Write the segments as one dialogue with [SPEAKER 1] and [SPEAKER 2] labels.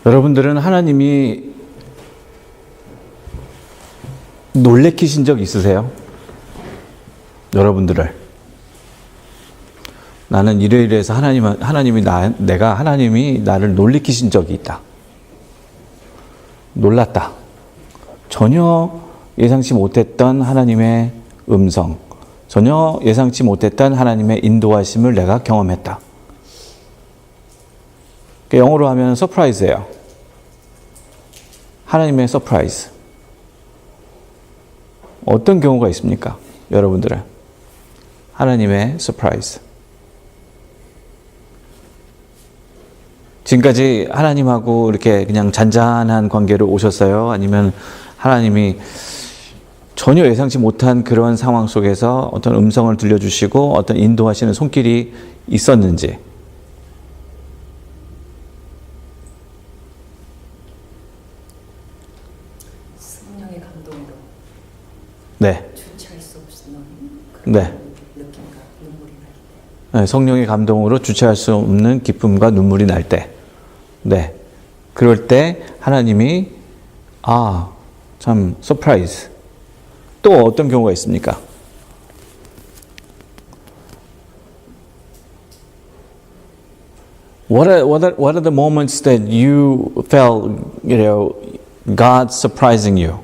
[SPEAKER 1] 여러분들은 하나님이 놀래키신 적 있으세요? 여러분들을. 나는 이래이래해서 하나님이 나를 놀래키신 적이 있다. 놀랐다. 전혀 예상치 못했던 하나님의 음성, 전혀 예상치 못했던 하나님의 인도하심을 내가 경험했다. 영어로 하면 서프라이즈예요. 하나님의 서프라이즈. 어떤 경우가 있습니까? 여러분들은 하나님의 서프라이즈. 지금까지 하나님하고 이렇게 그냥 잔잔한 관계로 오셨어요? 아니면 하나님이 전혀 예상치 못한 그런 상황 속에서 어떤 음성을 들려주시고 어떤 인도하시는 손길이 있었는지.
[SPEAKER 2] 성령의 감동으로
[SPEAKER 1] 네.
[SPEAKER 2] 주체할 수 없는 그런
[SPEAKER 1] 네.
[SPEAKER 2] 느낌과 눈물이 날 때.
[SPEAKER 1] 네, 성령의 감동으로 주체할 수 없는 기쁨과 눈물이 날 때. 네. 그럴 때 하나님이 참 서프라이즈. 또 어떤 경우가 있습니까? What are the moments that you felt, God surprising you?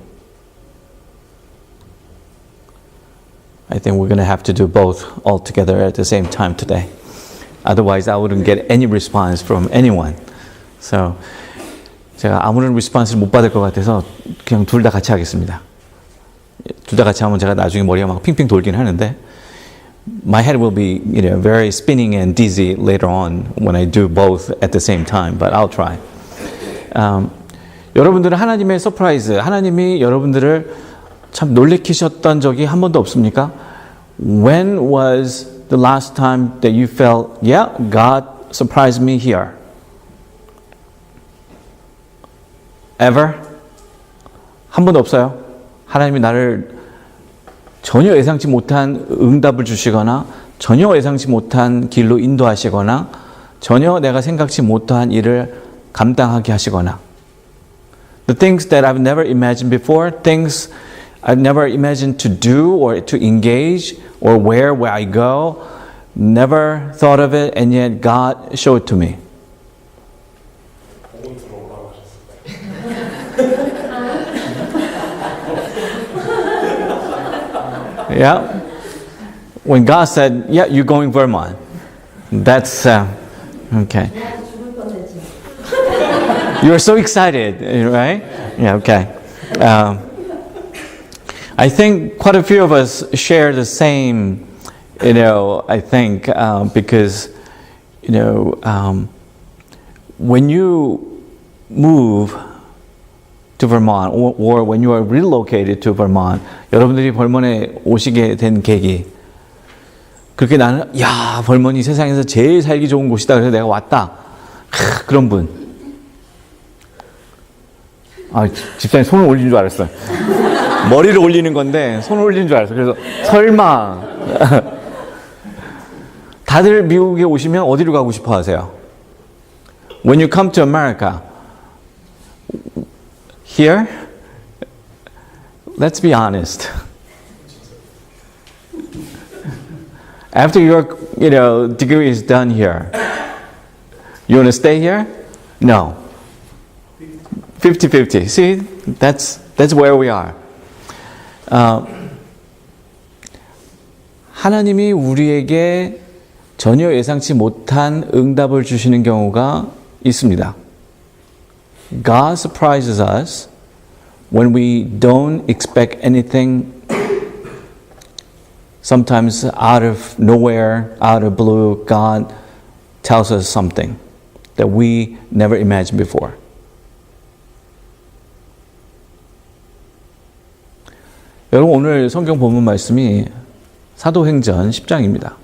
[SPEAKER 1] I think we're going to have to do both all together at the same time today. Otherwise, I wouldn't get any response from anyone. So, 제가 아무런 리스폰스를 못 받을 것 같아서 그냥 둘 다 같이 하겠습니다. 둘 다 같이 하면 제가 나중에 머리가 막 핑핑 돌긴 하는데 my head will be, very spinning and dizzy later on when I do both at the same time, but I'll try. 여러분들은 하나님의 서프라이즈, 하나님이 여러분들을 참 놀래키셨던 적이 한 번도 없습니까? When was the last time that you felt, yeah, God surprised me here? Ever? 한 번도 없어요? 하나님이 나를 전혀 예상치 못한 응답을 주시거나 전혀 예상치 못한 길로 인도하시거나 전혀 내가 생각지 못한 일을 감당하게 하시거나 The things that I've never imagined before, things I've never imagined to do or to engage or where I go, never thought of it and yet God showed it to me. Yeah. When God said, yeah, you're going Vermont. That's, okay. You were so excited, right? Yeah, okay. I think quite a few of us share the same, I think, because, when you move to Vermont, or when you are relocated to Vermont, 여러분들이 벌몬에 오시게 된 계기. 그렇게 나는, 벌몬이 세상에서 제일 살기 좋은 곳이다. 그래서 내가 왔다. 그런 분. 집사님 손을 올린 줄 알았어요. 머리를 올리는 건데, 손을 올린 줄 알았어요. 그래서, 설마. 다들 미국에 오시면 어디로 가고 싶어 하세요? When you come to America, here, let's be honest. After your, degree is done here, you want to stay here? No. 50-50. See, that's where we are. 하나님이 우리에게 전혀 예상치 못한 응답을 주시는 경우가 있습니다. God surprises us when we don't expect anything, sometimes out of nowhere, out of blue, God tells us something that we never imagined before. 여러분, 오늘 성경 본문 말씀이 사도행전 10장입니다.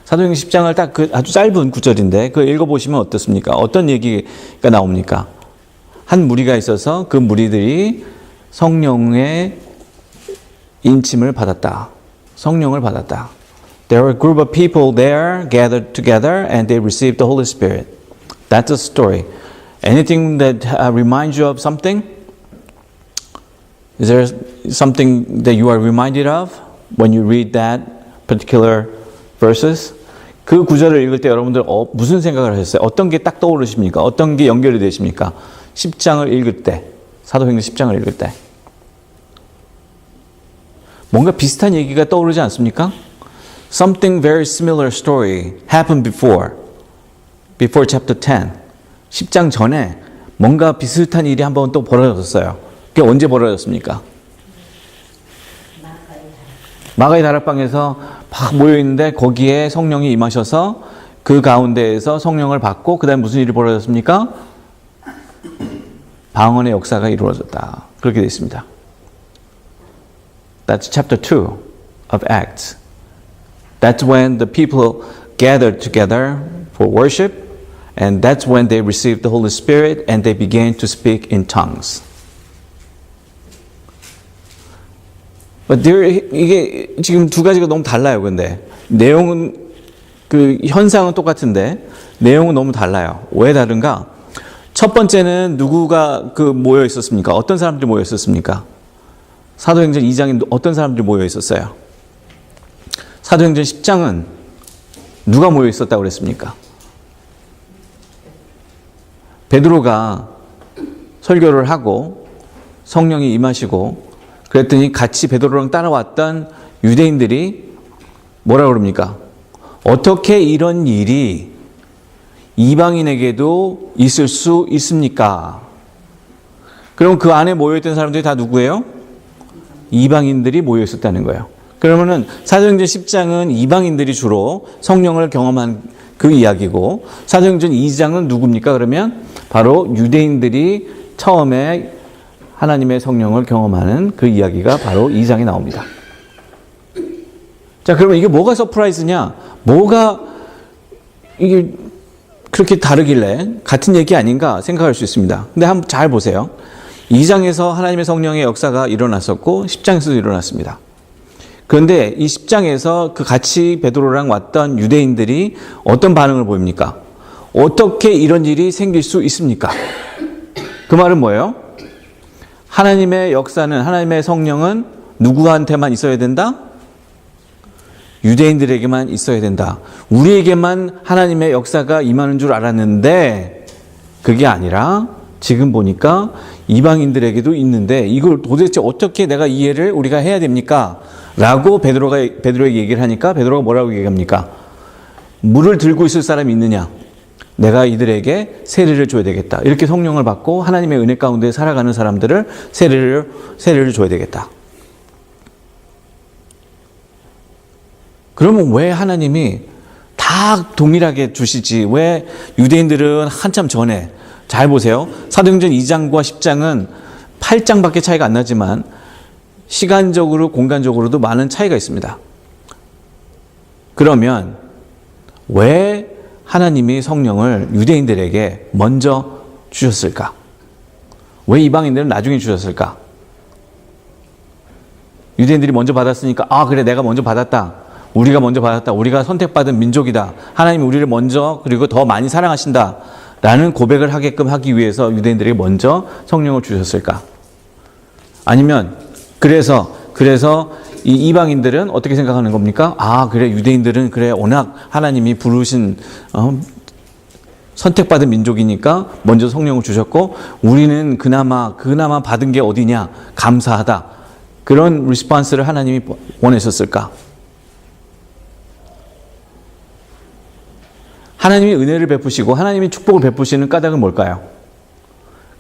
[SPEAKER 1] 사도행전 10장을 딱 아주 짧은 구절인데 그걸 읽어보시면 어떻습니까? 어떤 얘기가 나옵니까? 한 무리가 있어서 그 무리들이 성령의 인침을 받았다. 성령을 받았다. There were a group of people there gathered together and they received the Holy Spirit. That's the story. Anything that reminds you of something? Is there something that you are reminded of when you read that particular verses? 그 구절을 읽을 때 여러분들 무슨 생각을 하셨어요? 어떤 게 딱 떠오르십니까? 어떤 게 연결이 되십니까? 10장을 읽을 때, 사도행전 10장을 읽을 때. 뭔가 비슷한 얘기가 떠오르지 않습니까? Something very similar story happened before chapter 10. 10장 전에 뭔가 비슷한 일이 한번 또 벌어졌어요. 그게 언제 벌어졌습니까? 마가의 다락방에서 막 모여있는데 거기에 성령이 임하셔서 그 가운데에서 성령을 받고 그 다음에 무슨 일이 벌어졌습니까? 방언의 역사가 이루어졌다. 그렇게 되어 있습니다. That's chapter 2 of Acts. That's when the people gathered together for worship, and that's when they received the Holy Spirit and they began to speak in tongues. But 이게 지금 두 가지가 너무 달라요. 근데 내용은 그 현상은 똑같은데 내용은 너무 달라요. 왜 다른가? 첫 번째는 누구가 그 모여 있었습니까? 어떤 사람들이 모여 있었습니까? 사도행전 2장에 어떤 사람들이 모여 있었어요? 사도행전 10장은 누가 모여 있었다고 그랬습니까? 베드로가 설교를 하고 성령이 임하시고 그랬더니 같이 베드로랑 따라왔던 유대인들이 뭐라고 그럽니까? 어떻게 이런 일이 이방인에게도 있을 수 있습니까? 그럼 그 안에 모여있던 사람들이 다 누구예요? 이방인들이 모여 있었다는 거예요. 그러면은 사도행전 10장은 이방인들이 주로 성령을 경험한 그 이야기고 사도행전 2장은 누굽니까? 그러면 바로 유대인들이 처음에 하나님의 성령을 경험하는 그 이야기가 바로 2장에 나옵니다. 자, 그러면 이게 뭐가 서프라이즈냐? 뭐가 이게 그렇게 다르길래 같은 얘기 아닌가 생각할 수 있습니다. 근데 한번 잘 보세요. 2장에서 하나님의 성령의 역사가 일어났었고 10장에서도 일어났습니다. 그런데 이 10장에서 그 같이 베드로랑 왔던 유대인들이 어떤 반응을 보입니까? 어떻게 이런 일이 생길 수 있습니까? 그 말은 뭐예요? 하나님의 역사는, 하나님의 성령은 누구한테만 있어야 된다? 유대인들에게만 있어야 된다. 우리에게만 하나님의 역사가 임하는 줄 알았는데 그게 아니라 지금 보니까 이방인들에게도 있는데 이걸 도대체 어떻게 내가 이해를 우리가 해야 됩니까? 라고 베드로에게 얘기를 하니까 베드로가 뭐라고 얘기합니까? 물을 들고 있을 사람이 있느냐? 내가 이들에게 세례를 줘야 되겠다. 이렇게 성령을 받고 하나님의 은혜 가운데 살아가는 사람들을 세례를 줘야 되겠다. 그러면 왜 하나님이 다 동일하게 주시지? 왜 유대인들은 한참 전에, 잘 보세요. 사도행전 2장과 10장은 8장밖에 차이가 안 나지만 시간적으로 공간적으로도 많은 차이가 있습니다. 그러면 왜 하나님이 성령을 유대인들에게 먼저 주셨을까? 왜 이방인들은 나중에 주셨을까? 유대인들이 먼저 받았으니까 그래 내가 먼저 받았다. 우리가 먼저 받았다. 우리가 선택받은 민족이다. 하나님이 우리를 먼저 그리고 더 많이 사랑하신다. 라는 고백을 하게끔 하기 위해서 유대인들에게 먼저 성령을 주셨을까? 아니면 그래서 이 이방인들은 어떻게 생각하는 겁니까? 그래 유대인들은 그래 워낙 하나님이 부르신 선택받은 민족이니까 먼저 성령을 주셨고 우리는 그나마 받은 게 어디냐? 감사하다. 그런 리스폰스를 하나님이 원하셨을까? 하나님이 은혜를 베푸시고 하나님이 축복을 베푸시는 까닭은 뭘까요?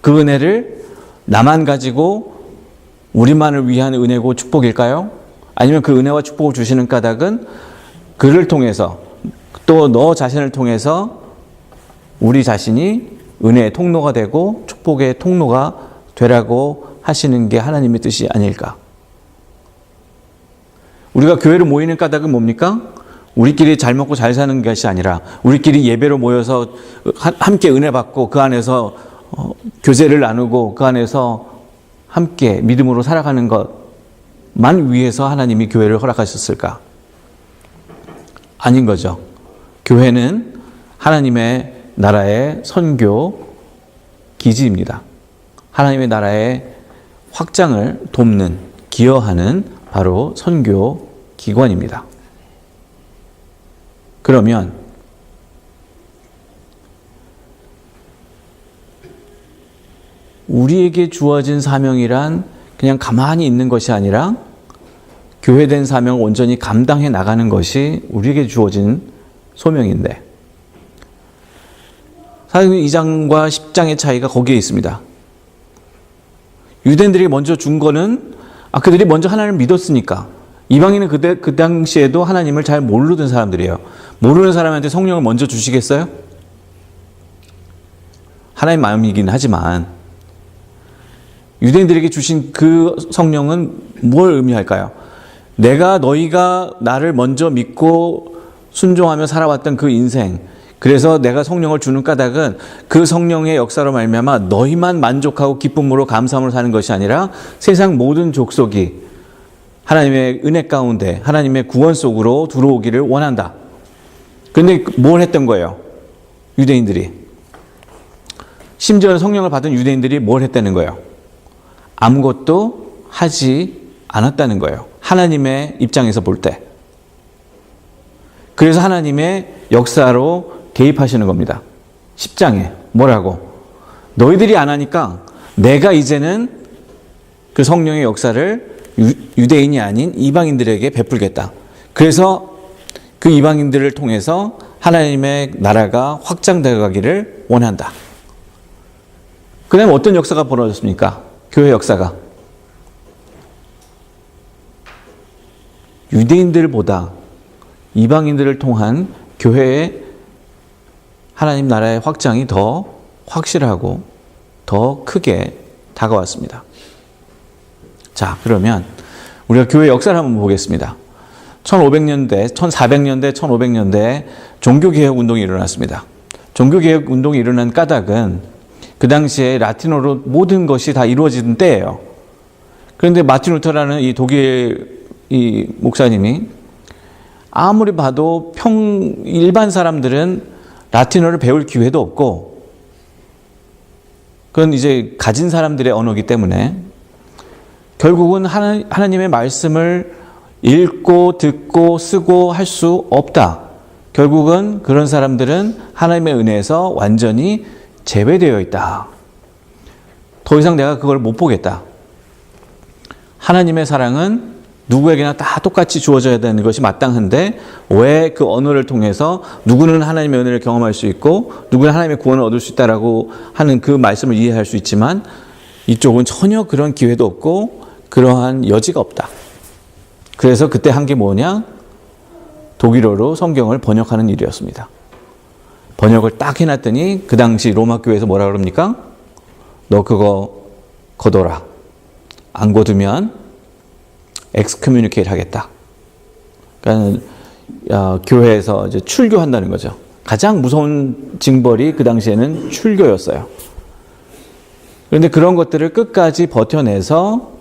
[SPEAKER 1] 그 은혜를 나만 가지고 우리만을 위한 은혜고 축복일까요? 아니면 그 은혜와 축복을 주시는 까닭은 그를 통해서 또 너 자신을 통해서 우리 자신이 은혜의 통로가 되고 축복의 통로가 되라고 하시는 게 하나님의 뜻이 아닐까? 우리가 교회로 모이는 까닭은 뭡니까? 우리끼리 잘 먹고 잘 사는 것이 아니라 우리끼리 예배로 모여서 함께 은혜 받고 그 안에서 교제를 나누고 그 안에서 함께 믿음으로 살아가는 것만 위해서 하나님이 교회를 허락하셨을까? 아닌 거죠. 교회는 하나님의 나라의 선교 기지입니다. 하나님의 나라의 확장을 돕는, 기여하는 바로 선교 기관입니다. 그러면 우리에게 주어진 사명이란 그냥 가만히 있는 것이 아니라 교회된 사명을 온전히 감당해 나가는 것이 우리에게 주어진 소명인데, 사도행전 2장과 10장의 차이가 거기에 있습니다. 유대인들이 먼저 준 거는 그들이 먼저 하나님을 믿었으니까. 이방인은 그 당시에도 하나님을 잘 모르던 사람들이에요. 모르는 사람한테 성령을 먼저 주시겠어요? 하나님 마음이긴 하지만 유대인들에게 주신 그 성령은 뭘 의미할까요? 너희가 나를 먼저 믿고 순종하며 살아왔던 그 인생, 그래서 내가 성령을 주는 까닭은 그 성령의 역사로 말미암아 너희만 만족하고 기쁨으로 감사함으로 사는 것이 아니라 세상 모든 족속이 하나님의 은혜 가운데 하나님의 구원 속으로 들어오기를 원한다. 그런데 뭘 했던 거예요? 유대인들이. 심지어 성령을 받은 유대인들이 뭘 했다는 거예요? 아무것도 하지 않았다는 거예요. 하나님의 입장에서 볼 때. 그래서 하나님의 역사로 개입하시는 겁니다. 10장에 뭐라고? 너희들이 안 하니까 내가 이제는 그 성령의 역사를 유대인이 아닌 이방인들에게 베풀겠다. 그래서 그 이방인들을 통해서 하나님의 나라가 확장되어 가기를 원한다. 그 다음에 어떤 역사가 벌어졌습니까? 교회 역사가. 유대인들보다 이방인들을 통한 교회의 하나님 나라의 확장이 더 확실하고 더 크게 다가왔습니다. 자, 그러면 우리가 교회 역사를 한번 보겠습니다. 1500년대, 1400년대, 1500년대에 종교개혁 운동이 일어났습니다. 종교개혁 운동이 일어난 까닭은 그 당시에 라틴어로 모든 것이 다 이루어지던 때예요. 그런데 마틴 루터라는 이 독일 이 목사님이 아무리 봐도 일반 사람들은 라틴어를 배울 기회도 없고, 그건 이제 가진 사람들의 언어이기 때문에 결국은 하나님의 말씀을 읽고 듣고 쓰고 할 수 없다. 결국은 그런 사람들은 하나님의 은혜에서 완전히 제외되어 있다. 더 이상 내가 그걸 못 보겠다. 하나님의 사랑은 누구에게나 다 똑같이 주어져야 되는 것이 마땅한데 왜 그 언어를 통해서 누구는 하나님의 은혜를 경험할 수 있고 누구는 하나님의 구원을 얻을 수 있다라고 하는 그 말씀을 이해할 수 있지만 이쪽은 전혀 그런 기회도 없고 그러한 여지가 없다. 그래서 그때 한 게 뭐냐? 독일어로 성경을 번역하는 일이었습니다. 번역을 딱 해놨더니 그 당시 로마 교회에서 뭐라 그럽니까? 너 그거 거둬라. 안 거두면 엑스커뮤니케이트 하겠다. 그러니까 교회에서 이제 출교한다는 거죠. 가장 무서운 징벌이 그 당시에는 출교였어요. 그런데 그런 것들을 끝까지 버텨내서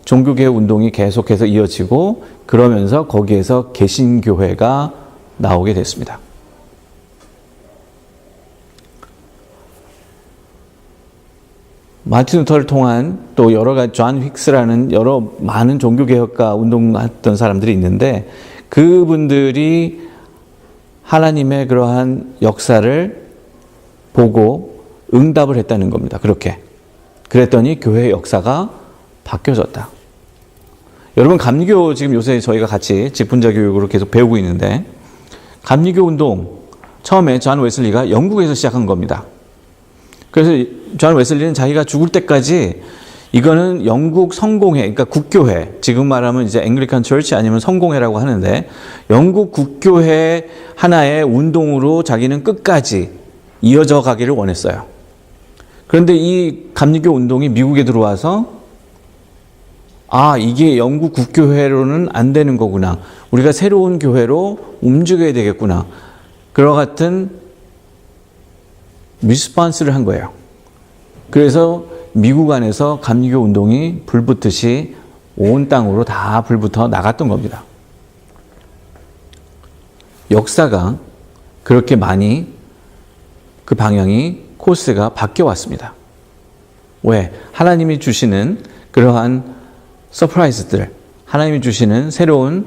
[SPEAKER 1] 종교개혁 운동이 계속해서 이어지고 그러면서 거기에서 개신교회가 나오게 됐습니다. 마틴 루터를 통한 또 여러 가지 존 힉스라는 여러 많은 종교개혁가 운동했던 사람들이 있는데 그분들이 하나님의 그러한 역사를 보고 응답을 했다는 겁니다. 그렇게. 그랬더니 교회의 역사가 바뀌어졌다. 여러분 감리교 지금 요새 저희가 같이 직분자 교육으로 계속 배우고 있는데 감리교 운동 처음에 존 웨슬리가 영국에서 시작한 겁니다. 그래서 존 웨슬리는 자기가 죽을 때까지 이거는 영국 성공회, 그러니까 국교회, 지금 말하면 이제 앵글리칸 처치 아니면 성공회라고 하는데 영국 국교회 하나의 운동으로 자기는 끝까지 이어져 가기를 원했어요. 그런데 이 감리교 운동이 미국에 들어와서 이게 영국 국교회로는 안 되는 거구나. 우리가 새로운 교회로 움직여야 되겠구나. 그와 같은 리스폰스를 한 거예요. 그래서 미국 안에서 감리교 운동이 불붙듯이 온 땅으로 다 불붙어 나갔던 겁니다. 역사가 그렇게 많이 그 방향이 코스가 바뀌어 왔습니다. 왜? 하나님이 주시는 그러한 서프라이즈들, 하나님이 주시는 새로운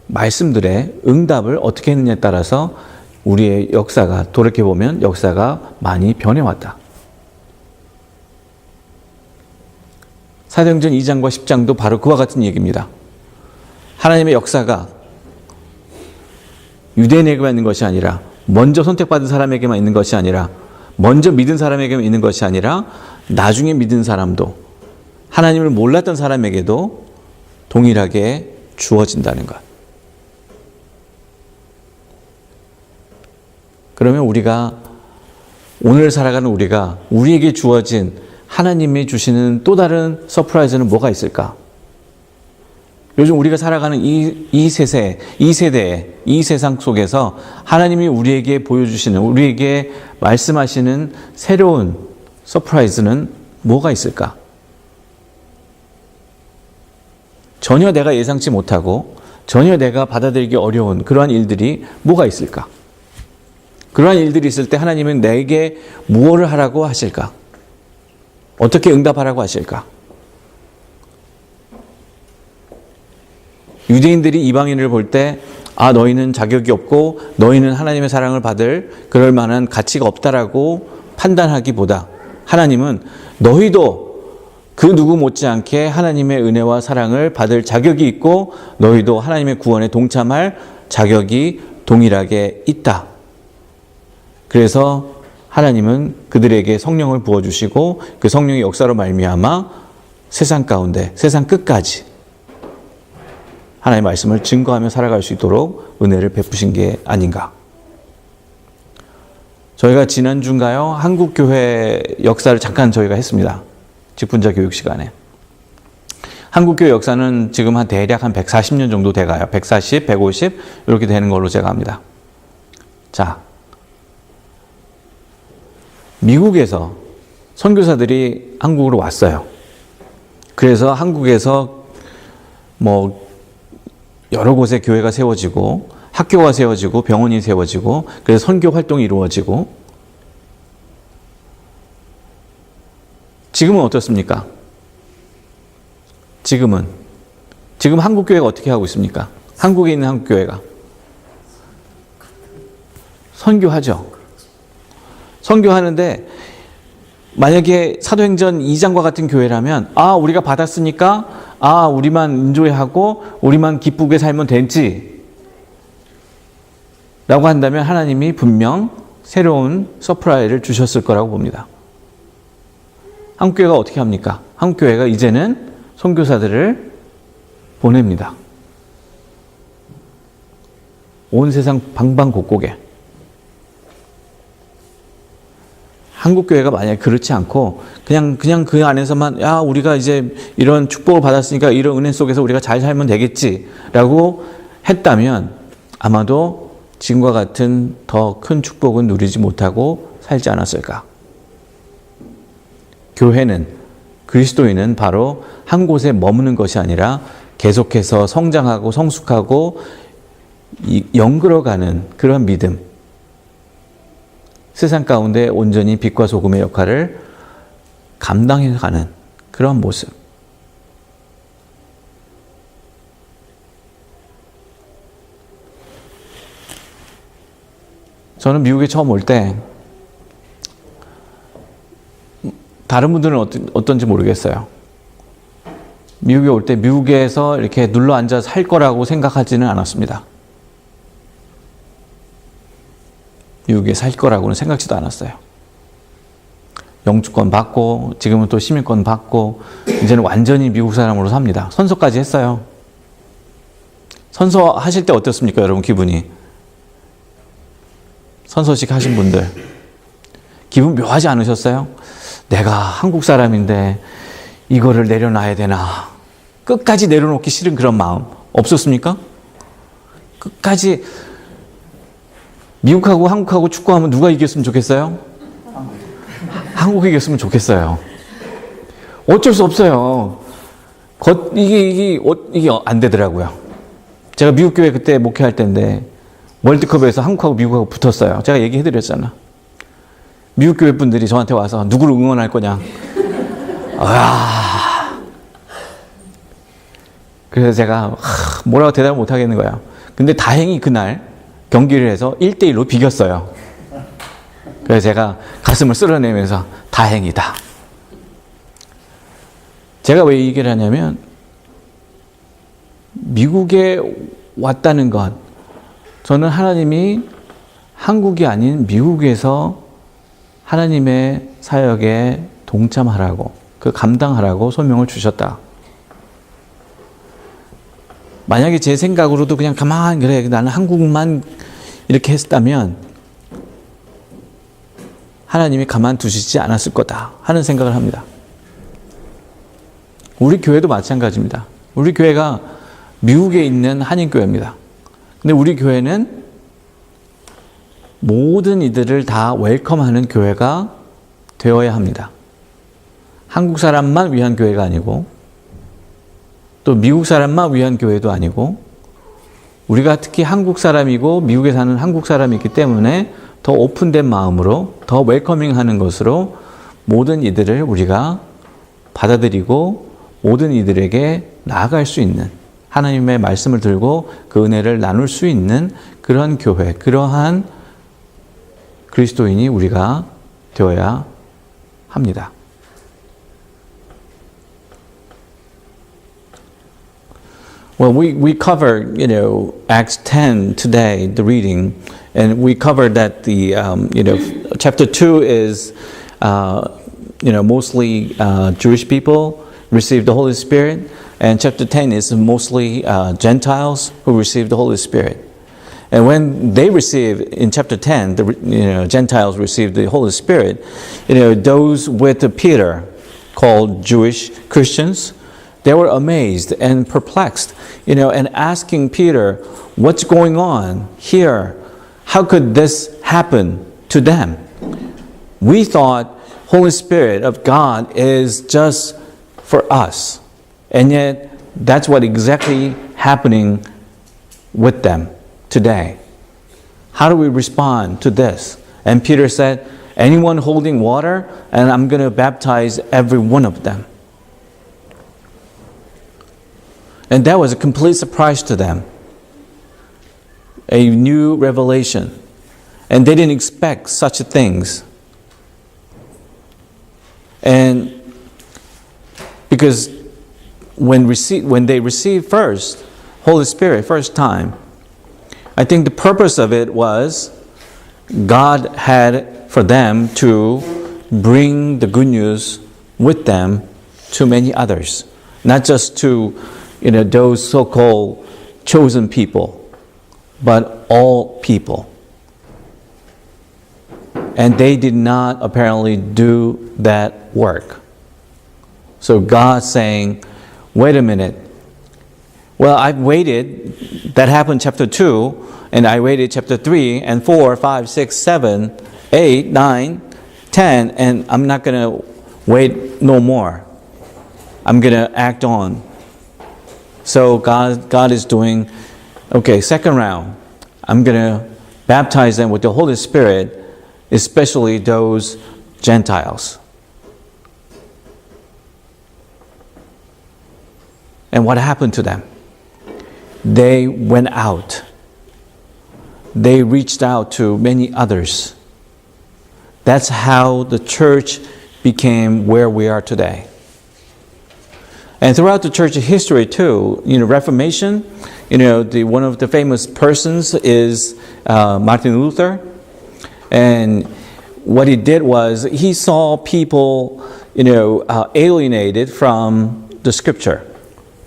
[SPEAKER 1] 말씀들의 응답을 어떻게 했느냐에 따라서 우리의 역사가, 돌이켜보면 역사가 많이 변해왔다. 사도행전 2장과 10장도 바로 그와 같은 얘기입니다. 하나님의 역사가 유대인에게만 있는 것이 아니라, 먼저 선택받은 사람에게만 있는 것이 아니라, 먼저 믿은 사람에게만 있는 것이 아니라 나중에 믿은 사람도, 하나님을 몰랐던 사람에게도 동일하게 주어진다는 것. 그러면 우리가, 오늘 살아가는 우리가 우리에게 주어진 하나님이 주시는 또 다른 서프라이즈는 뭐가 있을까? 요즘 우리가 살아가는 이 세대, 이 세상 속에서 하나님이 우리에게 보여주시는, 우리에게 말씀하시는 새로운 서프라이즈는 뭐가 있을까? 전혀 내가 예상치 못하고 전혀 내가 받아들이기 어려운 그러한 일들이 뭐가 있을까? 그러한 일들이 있을 때 하나님은 내게 무엇을 하라고 하실까? 어떻게 응답하라고 하실까? 유대인들이 이방인을 볼 때, 아, 너희는 자격이 없고 너희는 하나님의 사랑을 받을 그럴 만한 가치가 없다라고 판단하기보다 하나님은 너희도 그 누구 못지않게 하나님의 은혜와 사랑을 받을 자격이 있고 너희도 하나님의 구원에 동참할 자격이 동일하게 있다. 그래서 하나님은 그들에게 성령을 부어주시고 그 성령의 역사로 말미암아 세상 가운데, 세상 끝까지 하나님의 말씀을 증거하며 살아갈 수 있도록 은혜를 베푸신 게 아닌가. 저희가 지난주인가요? 한국교회 역사를 잠깐 저희가 했습니다. 직분자 교육 시간에. 한국교회 역사는 지금 대략 한 140년 정도 돼가요. 140, 150 이렇게 되는 걸로 제가 압니다. 자, 미국에서 선교사들이 한국으로 왔어요. 그래서 한국에서 여러 곳에 교회가 세워지고 학교가 세워지고 병원이 세워지고 그래서 선교 활동이 이루어지고 지금은 어떻습니까? 지금 한국교회가 어떻게 하고 있습니까? 한국에 있는 한국교회가 선교하죠. 선교하는데 만약에 사도행전 2장과 같은 교회라면 우리가 받았으니까 우리만 인조해하고 우리만 기쁘게 살면 되지 라고 한다면 하나님이 분명 새로운 서프라이즈를 주셨을 거라고 봅니다. 한국교회가 어떻게 합니까? 한국교회가 이제는 선교사들을 보냅니다. 온 세상 방방곡곡에. 한국교회가 만약에 그렇지 않고 그냥 그 안에서만 우리가 이제 이런 축복을 받았으니까 이런 은혜 속에서 우리가 잘 살면 되겠지라고 했다면 아마도 지금과 같은 더 큰 축복은 누리지 못하고 살지 않았을까. 교회는, 그리스도인은 바로 한 곳에 머무는 것이 아니라 계속해서 성장하고 성숙하고 연결어가는 그런 믿음, 세상 가운데 온전히 빛과 소금의 역할을 감당해가는 그런 모습. 저는 미국에 처음 올 때 다른 분들은 어떤지 모르겠어요. 미국에 올 때 미국에서 이렇게 눌러 앉아 살 거라고 생각하지는 않았습니다. 미국에 살 거라고는 생각지도 않았어요. 영주권 받고 지금은 또 시민권 받고 이제는 완전히 미국 사람으로 삽니다. 선서까지 했어요. 선서 하실 때 어떻습니까, 여러분 기분이? 선서식 하신 분들 기분 묘하지 않으셨어요? 내가 한국 사람인데 이거를 내려놔야 되나? 끝까지 내려놓기 싫은 그런 마음 없었습니까? 끝까지. 미국하고 한국하고 축구하면 누가 이겼으면 좋겠어요? 한국이 이겼으면 좋겠어요. 어쩔 수 없어요. 이게 안 되더라고요. 제가 미국 교회 그때 목회할 때인데 월드컵에서 한국하고 미국하고 붙었어요. 제가 얘기해드렸잖아. 미국 교회 분들이 저한테 와서 누구를 응원할 거냐. 그래서 제가 뭐라고 대답을 못 하겠는 거야. 근데 다행히 그날 경기를 해서 1대1로 비겼어요. 그래서 제가 가슴을 쓸어내면서 다행이다. 제가 왜 이 얘기를 하냐면 미국에 왔다는 것, 저는 하나님이 한국이 아닌 미국에서 하나님의 사역에 동참하라고, 그 감당하라고 소명을 주셨다. 만약에 제 생각으로도 그냥 가만히 그래 나는 한국만 이렇게 했다면 하나님이 가만두시지 않았을 거다 하는 생각을 합니다. 우리 교회도 마찬가지입니다. 우리 교회가 미국에 있는 한인교회입니다. 근데 우리 교회는 모든 이들을 다 웰컴하는 교회가 되어야 합니다. 한국 사람만 위한 교회가 아니고 또 미국 사람만 위한 교회도 아니고 우리가 특히 한국 사람이고 미국에 사는 한국 사람이기 때문에 더 오픈된 마음으로 더 웰커밍하는 것으로 모든 이들을 우리가 받아들이고 모든 이들에게 나아갈 수 있는 하나님의 말씀을 들고 그 은혜를 나눌 수 있는 그런 교회, 그러한 그리스도인이 우리가 되어야 합니다. Well, we covered, Acts 10 today, the reading, and we covered that chapter 2 is, mostly Jewish people receive the Holy Spirit, and chapter 10 is mostly Gentiles who receive the Holy Spirit. And when they receive, in chapter 10, Gentiles receive the Holy Spirit, those with Peter, called Jewish Christians, they were amazed and perplexed, and asking Peter, what's going on here? How could this happen to them? We thought Holy Spirit of God is just for us. And yet, that's what exactly happening with them today. How do we respond to this? And Peter said, anyone holding water, and I'm going to baptize every one of them. And that was a complete surprise to them. A new revelation. And they didn't expect such things. And because when they received first, Holy Spirit, first time, I think the purpose of it was God had for them to bring the good news with them to many others. Not just to those so-called chosen people, but all people. And they did not apparently do that work. So God saying, wait a minute. Well, I've waited. That happened chapter 2, and I waited chapter 3 and 4, 5, 6, 7, 8, 9, 10, and I'm not going to wait no more. I'm going to act on. So God is doing, okay, second round. I'm going to baptize them with the Holy Spirit, especially those Gentiles. And what happened to them? They went out. They reached out to many others. That's how the church became where we are today. And throughout the church history too, Reformation, one of the famous persons is Martin Luther. And what he did was he saw people, alienated from the scripture.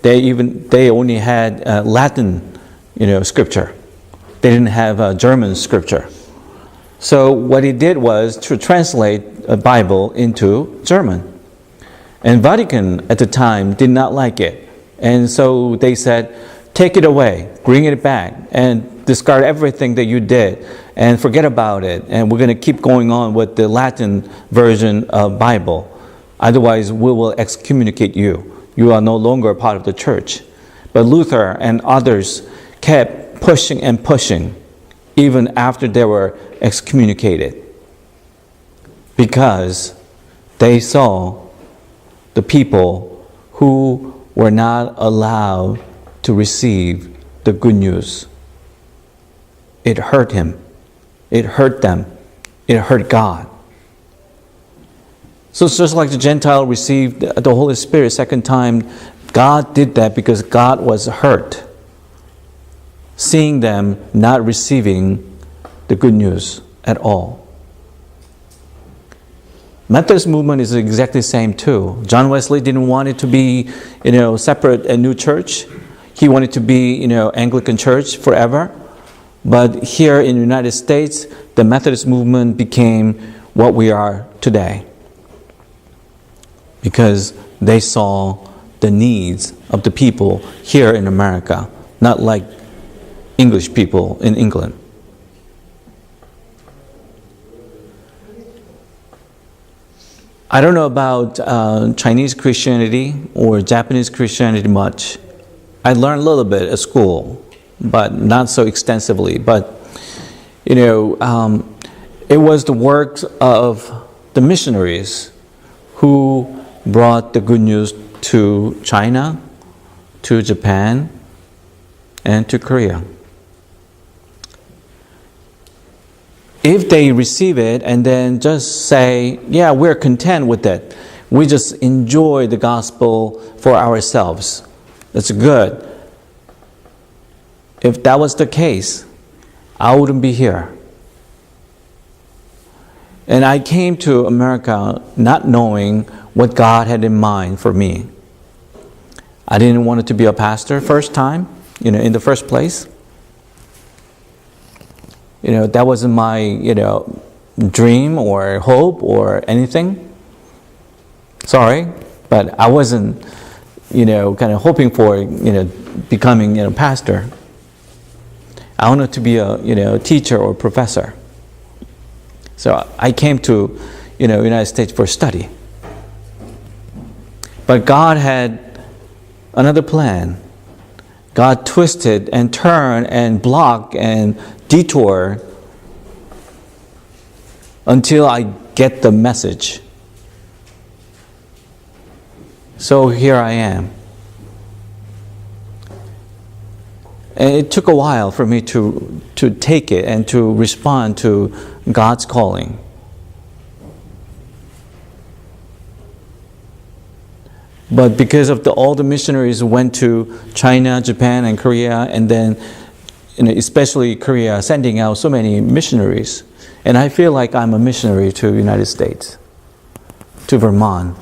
[SPEAKER 1] They only had Latin, scripture. They didn't have German scripture. So what he did was to translate a Bible into German. And Vatican at the time did not like it. And so they said, take it away, bring it back, and discard everything that you did, and forget about it. And we're going to keep going on with the Latin version of Bible. Otherwise, we will excommunicate you. You are no longer a part of the church. But Luther and others kept pushing and pushing, even after they were excommunicated. because they saw the people who were not allowed to receive the good news. It hurt him. It hurt them. It hurt God. So it's just like the Gentile received the Holy Spirit second time. God did that because God was hurt, seeing them not receiving the good news at all. Methodist movement is exactly the same too. John Wesley didn't want it to be, separate a new church. He wanted to be, Anglican church forever. But here in the United States, the Methodist movement became what we are today, because they saw the needs of the people here in America, not like English people in England. I don't know about Chinese Christianity or Japanese Christianity much. I learned a little bit at school, but not so extensively. But, it was the works of the missionaries who brought the good news to China, to Japan, and to Korea. If they receive it and then just say, yeah, we're content with it, we just enjoy the gospel for ourselves, that's good. If that was the case, I wouldn't be here. And I came to America not knowing what God had in mind for me. I didn't want to be a pastor first time, in the first place. That wasn't my, dream or hope or anything. Sorry, but I wasn't, kind of hoping for, becoming, pastor. I wanted to be a, teacher or professor. So I came to, United States for study. But God had another plan. God twisted and turned and blocked and detour until I get the message. So here I am. And it took a while for me to take it and to respond to God's calling. But because of all the missionaries who went to China, Japan, and Korea, and then especially Korea, sending out so many missionaries. And I feel like I'm a missionary to the United States, to Vermont.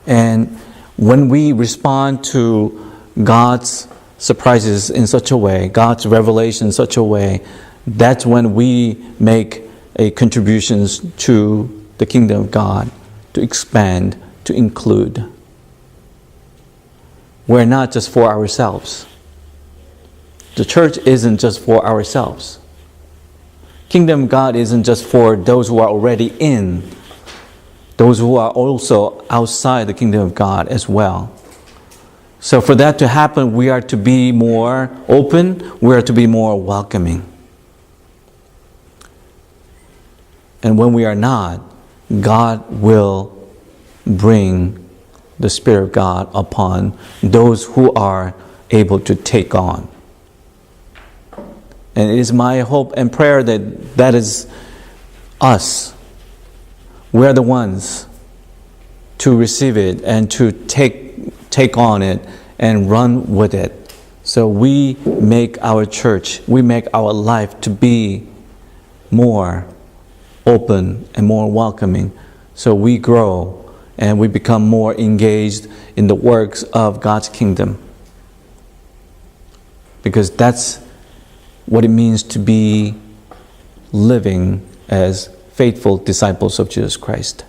[SPEAKER 1] And when we respond to God's surprises in such a way, God's revelation in such a way, that's when we make a contributions to the kingdom of God, to expand, to include. We're not just for ourselves. The church isn't just for ourselves. Kingdom of God isn't just for those who are already in, those who are also outside the kingdom of God as well. So for that to happen, we are to be more open, we are to be more welcoming. And when we are not, God will bring the Spirit of God upon those who are able to take on. And it is my hope and prayer that that is us. We're the ones to receive it and to take on it and run with it. So we make our church, we make our life to be more open and more welcoming. So we grow and we become more engaged in the works of God's kingdom. Because that's what it means to be living as faithful disciples of Jesus Christ.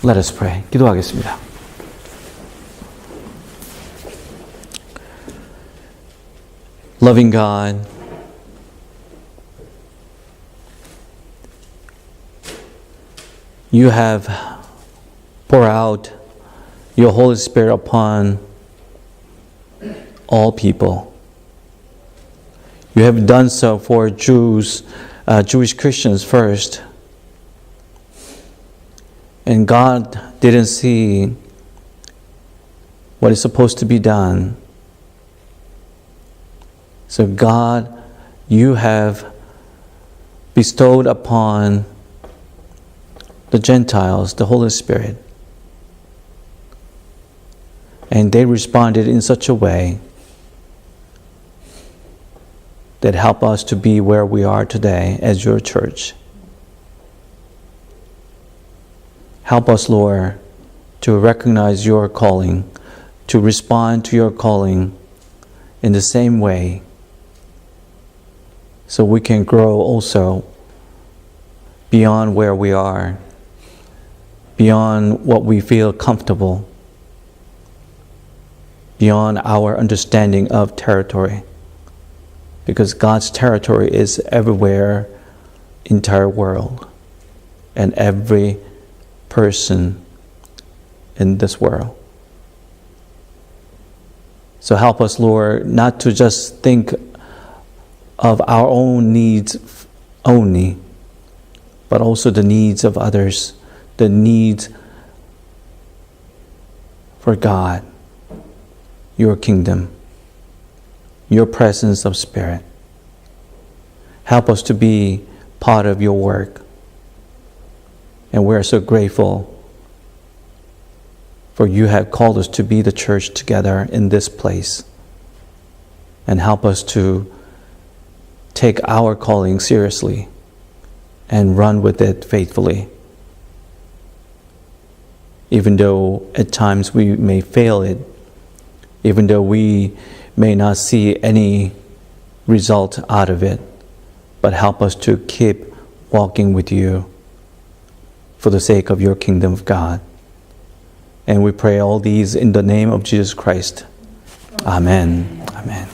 [SPEAKER 1] Let us pray. 기도하겠습니다. Loving God, you have poured out your Holy Spirit upon all people. You have done so for Jews Jewish Christians first. And God didn't see what is supposed to be done. So God, you have bestowed upon the Gentiles the Holy Spirit. And they responded in such a way that help us to be where we are today as your church. Help us, Lord, to recognize your calling, to respond to your calling in the same way, so we can grow also beyond where we are, beyond what we feel comfortable, beyond our understanding of territory. Because God's territory is everywhere, entire world, and every person in this world. So help us, Lord, not to just think of our own needs only, but also the needs of others, the needs for God, your kingdom, your presence of Spirit. Help us to be part of your work. And we're so grateful for you have called us to be the church together in this place. And help us to take our calling seriously and run with it faithfully. Even though at times we may fail it, even though we may not see any result out of it, but help us to keep walking with you for the sake of your kingdom of God. And we pray all these in the name of Jesus Christ. Amen. Amen.